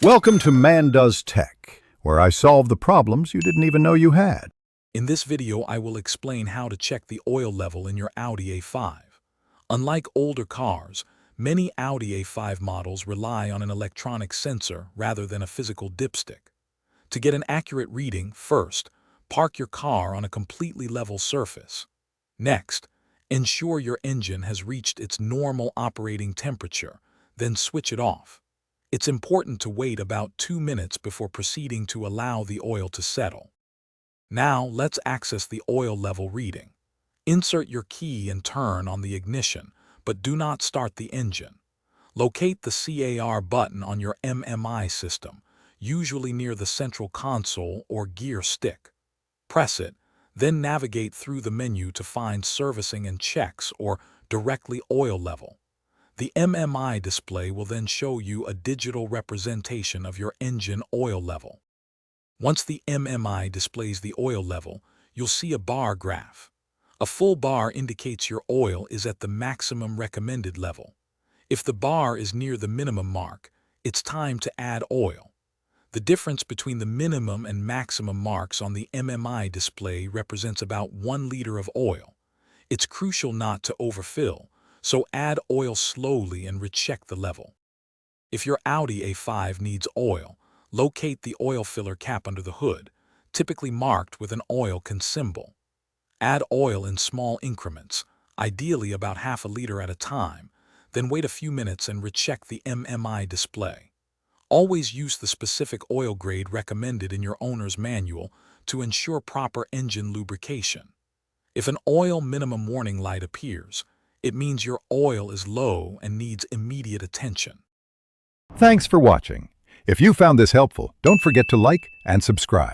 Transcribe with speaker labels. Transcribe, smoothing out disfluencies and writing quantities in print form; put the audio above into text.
Speaker 1: Welcome to Man Does Tech, where I solve the problems you didn't even know you had.
Speaker 2: In this video, I will explain how to check the oil level in your Audi A5. Unlike older cars, many Audi A5 models rely on an electronic sensor rather than a physical dipstick. To get an accurate reading, first, park your car on a completely level surface. Next, ensure your engine has reached its normal operating temperature, then switch it off. It's important to wait about 2 minutes before proceeding to allow the oil to settle. Now, let's access the oil level reading. Insert your key and turn on the ignition, but do not start the engine. Locate the CAR button on your MMI system, usually near the central console or gear stick. Press it, then navigate through the menu to find Servicing and Checks or Directly Oil Level. The MMI display will then show you a digital representation of your engine oil level. Once the MMI displays the oil level, you'll see a bar graph. A full bar indicates your oil is at the maximum recommended level. If the bar is near the minimum mark, it's time to add oil. The difference between the minimum and maximum marks on the MMI display represents about 1 liter of oil. It's crucial not to overfill, so add oil slowly and recheck the level. If your Audi A5 needs oil, locate the oil filler cap under the hood, typically marked with an oil can symbol. Add oil in small increments, ideally about half a liter at a time, then wait a few minutes and recheck the MMI display. Always use the specific oil grade recommended in your owner's manual to ensure proper engine lubrication. If an oil minimum warning light appears, it means your oil is low and needs immediate attention.
Speaker 1: Thanks for watching. If you found this helpful, don't forget to like and subscribe.